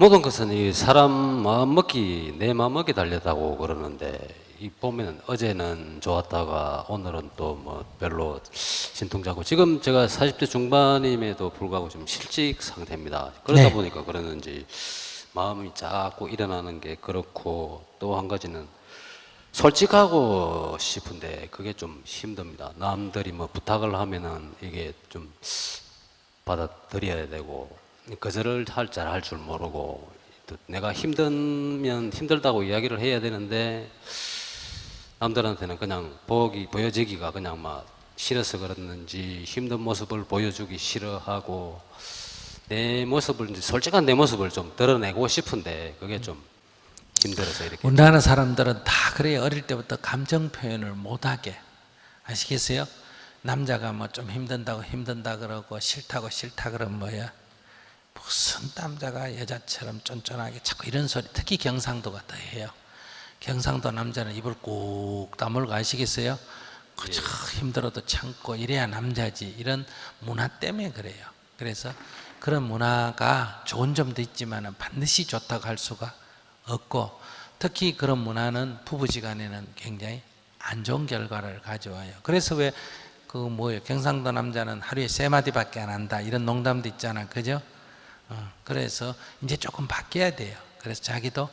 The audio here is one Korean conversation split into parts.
모든 것은 이 사람 마음먹기, 내 마음먹기 달렸다고 그러는데, 이 보면 어제는 좋았다가 오늘은 또 뭐 별로 진통자고, 지금 제가 40대 중반임에도 불구하고 좀 실직 상태입니다. 그러다 네. 보니까 그러는지 마음이 자꾸 일어나는 게 그렇고, 또 한 가지는 솔직하고 싶은데 그게 좀 힘듭니다. 남들이 뭐 부탁을 하면은 이게 좀 받아들여야 되고, 거절을 잘 할 줄 모르고, 또 내가 힘들면 힘들다고 이야기를 해야 되는데 남들한테는 그냥 보여지기가 그냥 막 싫어서 그랬는지 힘든 모습을 보여주기 싫어하고, 내 모습을 이제 솔직한 내 모습을 좀 드러내고 싶은데 그게 좀 힘들어서 이렇게. 우리나라 사람들은 다 그래요. 어릴 때부터 감정 표현을 못하게. 아시겠어요? 남자가 뭐 좀 힘든다 그러고 싫다 그러면 뭐야? 무슨 남자가 여자처럼 쫀쫀하게 자꾸 이런 소리. 특히 경상도가 더 해요. 경상도 남자는 입을 꾹 다물고, 아시겠어요? 그저 힘들어도 참고 이래야 남자지. 이런 문화 때문에 그래요. 그래서 그런 문화가 좋은 점도 있지만 반드시 좋다고 할 수가 없고, 특히 그런 문화는 부부지간에는 굉장히 안 좋은 결과를 가져와요. 그래서 왜 그 뭐예요? 경상도 남자는 하루에 3마디밖에 안 한다, 이런 농담도 있잖아, 그죠? 그래서 이제 조금 바뀌어야 돼요. 그래서 자기도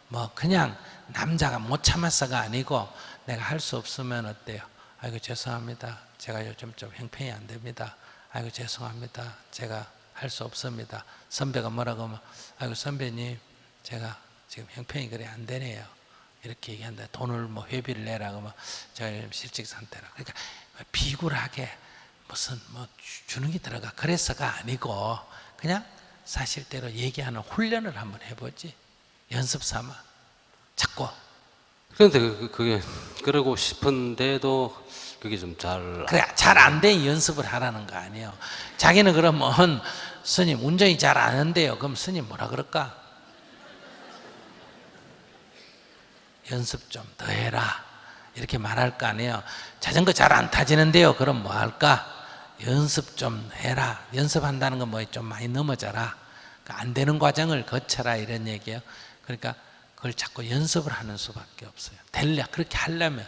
뭐 그냥 남자가 못 참았어가 아니고, 내가 할 수 없으면 어때요? 아이고 죄송합니다, 제가 요즘 좀 형편이 안 됩니다. 아이고 죄송합니다, 제가 할 수 없습니다. 선배가 뭐라고 하면, 아이고 선배님 제가 지금 형편이 그래 안 되네요, 이렇게 얘기한다. 돈을 뭐 회비를 내라고 하면 제가 실직 상태라. 그러니까 비굴하게 무슨 뭐 주는 게 들어가 그래서가 아니고, 그냥 사실대로 얘기하는 훈련을 한번 해보지. 연습 삼아 자꾸. 그런데 그게 그러고 싶은데도 그게 좀 그래, 잘 안 돼 연습을 하라는 거 아니에요. 자기는 그러면 스님 운전이 잘 안 한대요. 그럼 스님 뭐라 그럴까? 연습 좀 더 해라, 이렇게 말할 거 아니에요. 자전거 잘 안 타지는데요. 그럼 뭐 할까? 연습 좀 해라. 연습한다는 건 뭐 좀 많이 넘어져라, 안 되는 과정을 거쳐라, 이런 얘기예요. 그러니까 그걸 자꾸 연습을 하는 수밖에 없어요. 그렇게 하려면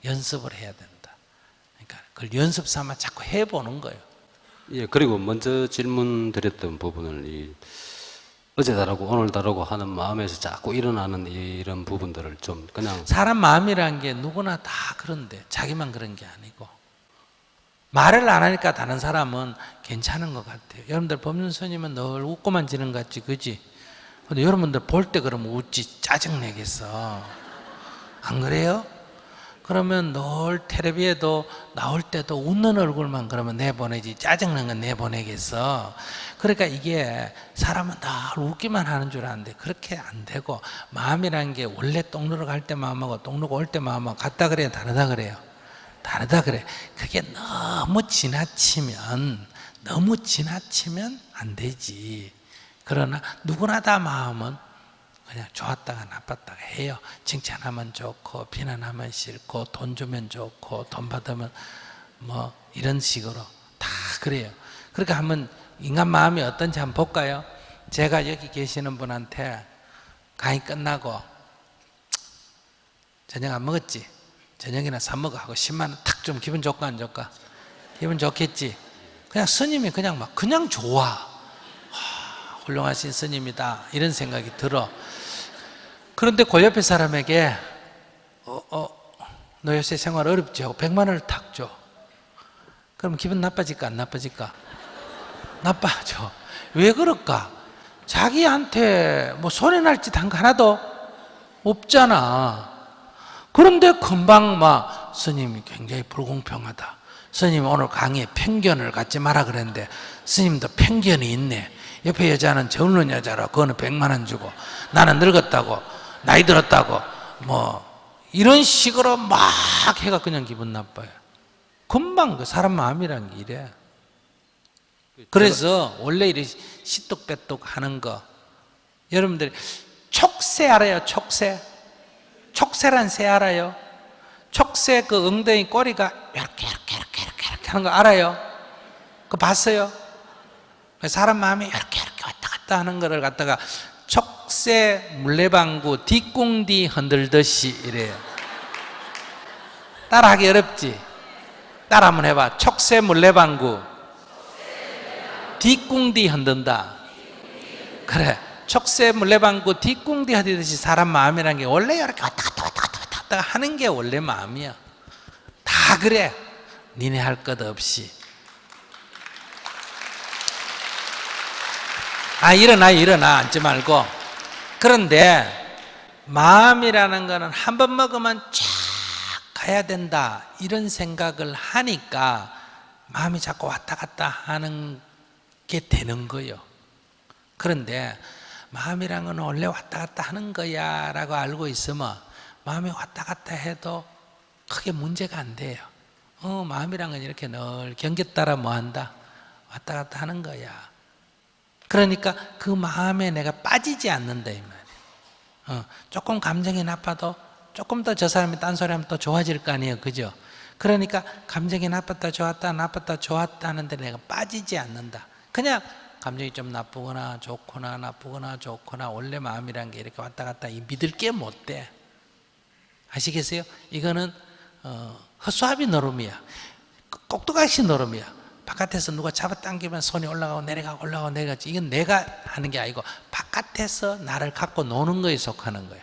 연습을 해야 된다. 그러니까 그걸 연습 삼아 자꾸 해보는 거예요. 예, 그리고 먼저 질문 드렸던 부분을 어제 다르고 오늘 다르고 하는 마음에서 자꾸 일어나는 이런 부분들을 좀 그냥. 사람 마음이라는 게 누구나 다 그런데 자기만 그런 게 아니고, 말을 안 하니까 다른 사람은 괜찮은 것 같아요. 여러분들 법륜 스님은 늘 웃고만 지는 것 같지, 그지? 근데 여러분들 볼 때 그러면 웃지 짜증내겠어, 안 그래요? 그러면 늘 텔레비에도 나올 때도 웃는 얼굴만 그러면 내보내지 짜증난 건 내보내겠어. 그러니까 이게 사람은 늘 웃기만 하는 줄 아는데 그렇게 안 되고, 마음이라는 게 원래 똥 누러 갈 때 마음하고 똥 누고 올 때 마음하고 같다 그래요, 다르다 그래요? 다르다 그래. 그게 너무 지나치면 안 되지. 그러나 누구나 다 마음은 그냥 좋았다가 나빴다가 해요. 칭찬하면 좋고 비난하면 싫고, 돈 주면 좋고 돈 받으면 뭐 이런 식으로 다 그래요. 그러니까 한번 인간 마음이 어떤지 한번 볼까요? 제가 여기 계시는 분한테 강의 끝나고 저녁 안 먹었지? 저녁이나 사 먹어 하고 10만 원 탁 좀 기분 좋을까 안 좋을까? 기분 좋겠지? 그냥 스님이 그냥 좋아. 훌륭하신 스님이다, 이런 생각이 들어. 그런데 그 옆에 사람에게 너 요새 생활 어렵지? 하고 100만 원을 탁 줘. 그럼 기분 나빠질까 안 나빠질까? 나빠져. 왜 그럴까? 자기한테 뭐 손해날 짓 한 거 하나도 없잖아. 그런데 금방 막 스님이 굉장히 불공평하다, 스님 오늘 강의에 편견을 갖지 마라 그랬는데 스님도 편견이 있네. 옆에 여자는 젊은 여자라 그거는 100만 원 주고, 나는 늙었다고, 나이 들었다고, 뭐 이런 식으로 막 해가 그냥 기분 나빠요. 금방 그 사람 마음이란 게 이래. 그래서 원래 이렇게 시뚝빼뚝 하는 거, 여러분들이 촉새 알아요? 촉새란 새 알아요? 촉새 그 엉덩이 꼬리가 이렇게 하는 거 알아요? 그거 봤어요? 사람 마음이 이렇게 왔다 갔다 하는 거를 갖다가 척새 물레방구 뒷궁디 흔들듯이 이래요. 따라하기 어렵지? 따라 한번 해봐. 척새 물레방구 뒷궁디 흔든다. 그래, 척새 물레방구 뒷궁디 하듯이 사람 마음이라는 게 원래 이렇게 왔다 갔다 하는 게 원래 마음이야. 다 그래. 니네 할 것 없이. 일어나 앉지 말고. 그런데 마음이라는 거는 한 번 먹으면 쫙 가야 된다 이런 생각을 하니까 마음이 자꾸 왔다 갔다 하는 게 되는 거예요. 그런데 마음이란 건 원래 왔다 갔다 하는 거야 라고 알고 있으면 마음이 왔다 갔다 해도 크게 문제가 안 돼요. 마음이란 건 이렇게 늘 경계 따라 뭐 한다? 왔다 갔다 하는 거야. 그러니까 그 마음에 내가 빠지지 않는다 이 말이에요. 조금 감정이 나빠도 조금 더 저 사람이 딴소리하면 또 좋아질 거 아니에요, 그죠? 그러니까 감정이 나빴다 좋았다 하는데 내가 빠지지 않는다. 그냥 감정이 좀 나쁘거나 좋거나 원래 마음이란 게 이렇게 왔다 갔다 믿을 게 못 돼. 아시겠어요? 이거는 허수아비 노름이야. 꼭두각시 노름이야. 바깥에서 누가 잡아당기면 손이 올라가고 내려가고 이건 내가 하는 게 아니고 바깥에서 나를 갖고 노는 거에 속하는 거야.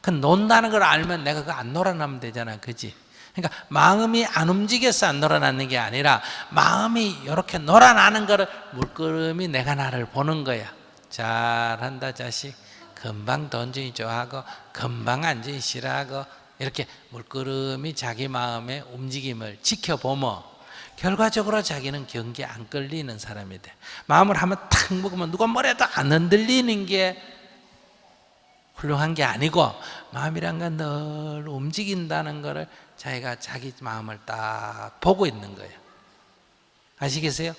그 논다는 걸 알면 내가 그거 안 놀아나면 되잖아, 그지? 그러니까 마음이 안 움직여서 안 놀아나는 게 아니라 마음이 이렇게 놀아나는 거를 물끄러미 내가 나를 보는 거야. 잘한다 자식. 금방 던지기 좋아하고 금방 앉으기 싫어하고 이렇게 물끄러미 자기 마음의 움직임을 지켜보면 결과적으로 자기는 경계에 안 끌리는 사람이 돼. 마음을 한번 탁 먹으면 누가 뭐래도 안 흔들리는 게 훌륭한 게 아니고 마음이란 건 늘 움직인다는 거를 자기가 자기 마음을 딱 보고 있는 거예요. 아시겠어요?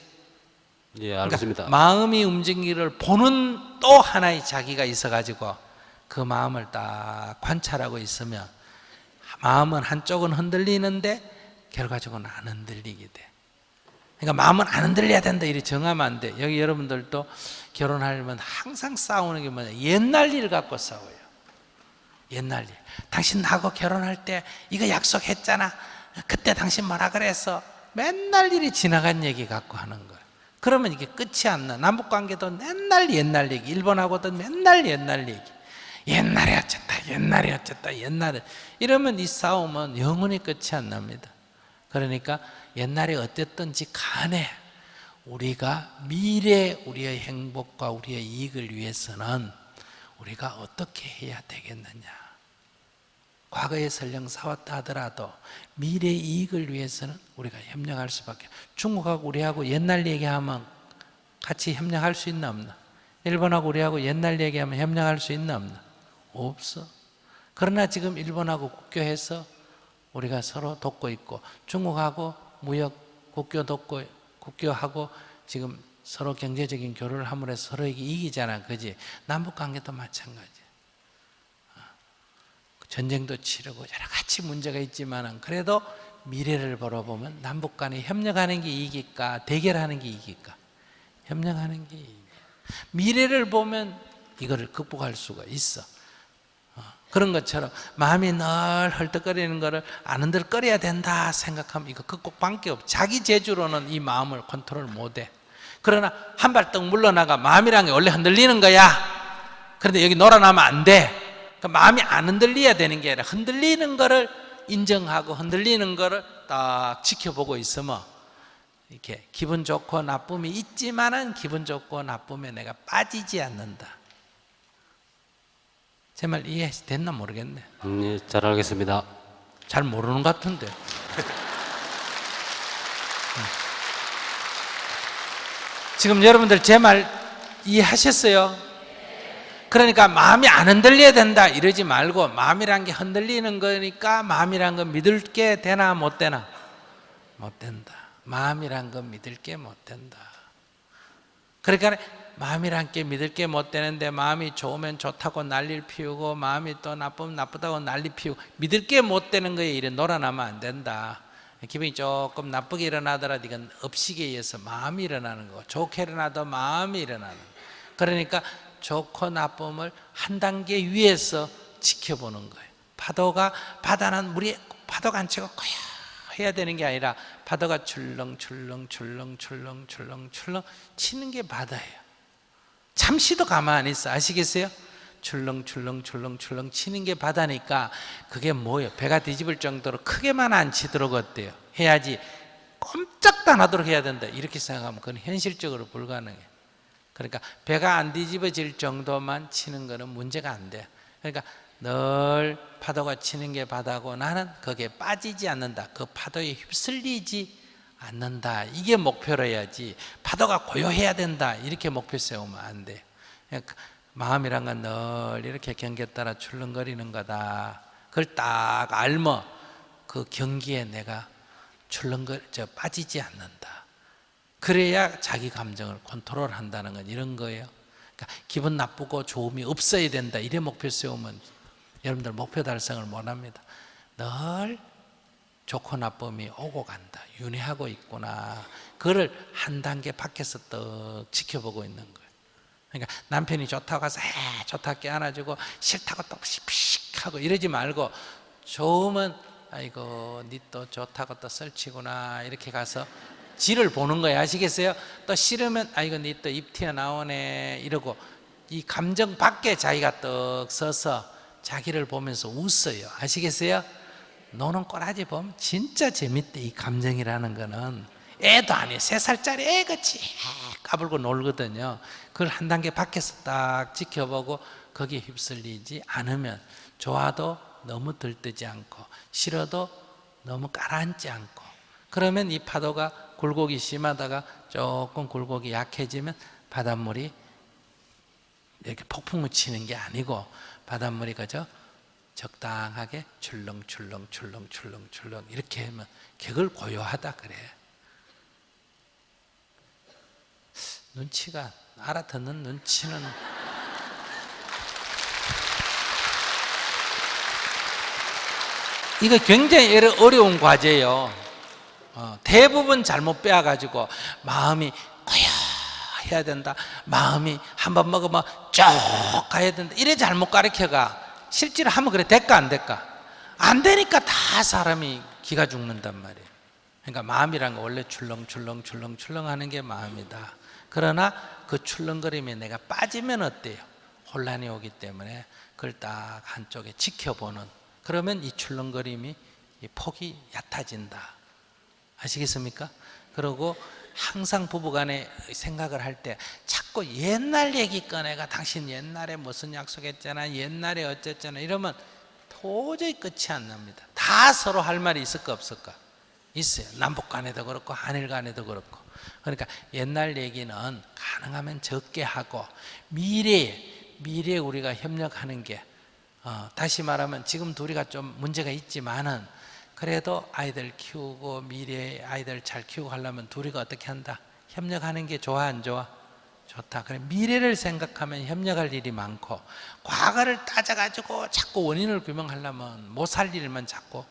예, 알겠습니다. 그러니까 마음이 움직이기를 보는 또 하나의 자기가 있어가지고 그 마음을 딱 관찰하고 있으면 마음은 한쪽은 흔들리는데 결과적으로는 안 흔들리게 돼. 그러니까 마음은 안 흔들려야 된다 이렇게 정하면 안 돼. 여기 여러분들도 결혼하려면 항상 싸우는 게 뭐냐, 옛날 일 갖고 싸워요. 옛날 일. 당신 나하고 결혼할 때 이거 약속했잖아. 그때 당신 뭐라 그랬어. 맨날 일이 지나간 얘기 갖고 하는 거예요. 그러면 이게 끝이 안 나. 남북관계도 맨날 옛날 얘기, 일본하고도 맨날 옛날 얘기. 옛날에 어쨌다 옛날에. 이러면 이 싸움은 영원히 끝이 안 납니다. 그러니까 옛날에 어땠든지 간에 우리가 미래 우리의 행복과 우리의 이익을 위해서는 우리가 어떻게 해야 되겠느냐. 과거에 설령 싸웠다 하더라도 미래의 이익을 위해서는 우리가 협력할 수밖에. 중국하고 우리하고 옛날 얘기하면 같이 협력할 수 있나 없나? 일본하고 우리하고 옛날 얘기하면 협력할 수 있나 없나? 없어. 그러나 지금 일본하고 국교해서 우리가 서로 돕고 있고 중국하고 무역 국교하고 지금 서로 경제적인 교류를 함으로 해서 서로에게 이기잖아, 그지? 남북관계도 마찬가지야. 전쟁도 치르고 여러 가지 문제가 있지만 그래도 미래를 바라보면 남북 간에 협력하는 게 이길까 대결하는 게 이길까? 협력하는 게 이겨. 미래를 보면 이거를 극복할 수가 있어. 그런 것처럼 마음이 늘 헐떡거리는 거를 안 흔들거려야 된다 생각하면 이거 극복 방법이 없어. 자기 재주로는 이 마음을 컨트롤 못해. 그러나 한 발떡 물러나가 마음이란 게 원래 흔들리는 거야. 그런데 여기 놀아나면 안 돼. 그러니까 마음이 안 흔들려야 되는 게 아니라 흔들리는 거를 인정하고 흔들리는 거를 딱 지켜보고 있으면 이렇게 기분 좋고 나쁨이 있지만은 기분 좋고 나쁨에 내가 빠지지 않는다. 제 말 이해됐나 모르겠네. 예, 잘 알겠습니다. 잘 모르는 것 같은데. 지금 여러분들 제 말 이해하셨어요? 그러니까 마음이 안 흔들려야 된다 이러지 말고 마음이란 게 흔들리는 거니까 마음이란 건 믿을 게 되나 못 되나? 못 된다. 마음이란 건 믿을 게 못 된다. 그러니까 마음이란 게 믿을 게 못 되는데 마음이 좋으면 좋다고 난리를 피우고 마음이 또 나쁘면 나쁘다고 난리 피우고 믿을 게 못 되는 거에 이래 놀아나면 안 된다. 기분이 조금 나쁘게 일어나더라도 이건 업식에 의해서 마음이 일어나는 거고 좋게 일어나도 마음이 일어나는 거고. 그러니까 좋고 나쁨을 한 단계 위에서 지켜보는 거예요. 바다는 물이 파도가 안 치고 고요해야 되는 게 아니라 파도가 출렁출렁 치는 게 바다예요. 잠시도 가만 안 있어. 아시겠어요? 출렁출렁 치는 게 바다니까 그게 뭐예요? 배가 뒤집을 정도로 크게만 안 치도록 어때요? 해야지. 꼼짝도 안 하도록 해야 된다. 이렇게 생각하면 그건 현실적으로 불가능해요. 그러니까 배가 안 뒤집어질 정도만 치는 거는 문제가 안 돼요. 그러니까 늘 파도가 치는 게 바다고 나는 거기에 빠지지 않는다. 그 파도에 휩쓸리지 않는다. 이게 목표로 해야지 파도가 고요해야 된다. 이렇게 목표 세우면 안 돼요. 그러니까 마음이란 건 늘 이렇게 경계에 따라 출렁거리는 거다. 그걸 딱 알면 그 경기에 내가 빠지지 않는다. 그래야 자기 감정을 컨트롤한다는 건 이런 거예요. 그러니까 기분 나쁘고 좋음이 없어야 된다. 이래 목표 세우면 여러분들 목표 달성을 못합니다. 늘 좋고 나쁨이 오고 간다. 윤회하고 있구나. 그걸 한 단계 밖에서 떡 지켜보고 있는 거예요. 그러니까 남편이 좋다고 해서 좋다 깨안아주고 싫다고 또 픽 하고 이러지 말고 좋으면 아이고 니 또 좋다고 또 썰치구나 이렇게 가서 지를 보는 거예요. 아시겠어요? 또 싫으면 아이고 니 또 입 튀어나오네 이러고 이 감정 밖에 자기가 떡 서서 자기를 보면서 웃어요. 아시겠어요? 노는 꼬라지 보면 진짜 재밌대. 이 감정이라는 거는 애도 아니에요. 3살짜리 애같이 까불고 놀거든요. 그걸 한 단계 밖에서 딱 지켜보고 거기에 휩쓸리지 않으면 좋아도 너무 들뜨지 않고 싫어도 너무 깔아앉지 않고 그러면 이 파도가 굴곡이 심하다가 조금 굴곡이 약해지면 바닷물이 이렇게 폭풍을 치는 게 아니고 바닷물이 그저 적당하게 출렁출렁 이렇게 하면 그걸 고요하다 그래. 눈치가 알아듣는 눈치는 이거 굉장히 어려운 과제예요. 대부분 잘못 빼앗가지고 마음이 고요해야 된다. 마음이 한번 먹으면 쭉 가야 된다. 이래 잘못 가르쳐가. 실제로 하면 그래 될까 안 될까? 안 되니까 다 사람이 기가 죽는단 말이에요. 그러니까 마음이란 거 원래 출렁출렁 하는 게 마음이다. 그러나 그 출렁거림에 내가 빠지면 어때요? 혼란이 오기 때문에 그걸 딱 한쪽에 지켜보는 그러면 이 출렁거림이 이 폭이 얕아진다. 아시겠습니까? 그리고 항상 부부간에 생각을 할 때 자꾸 옛날 얘기 꺼내가 당신 옛날에 무슨 약속했잖아 옛날에 어쨌잖아 이러면 도저히 끝이 안 납니다. 다 서로 할 말이 있을까 없을까? 있어요. 남북 간에도 그렇고 한일 간에도 그렇고. 그러니까 옛날 얘기는 가능하면 적게 하고 미래에 우리가 협력하는 게 다시 말하면 지금 둘이가 좀 문제가 있지만은 그래도 아이들 키우고 미래에 아이들 잘 키우고 하려면 둘이가 어떻게 한다? 협력하는 게 좋아 안 좋아? 좋다. 그래 미래를 생각하면 협력할 일이 많고 과거를 따져가지고 자꾸 원인을 규명하려면 못 살 일만 자꾸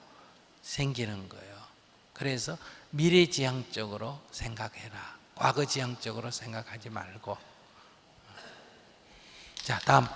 생기는 거예요. 그래서 미래지향적으로 생각해라. 과거지향적으로 생각하지 말고. 자, 다음.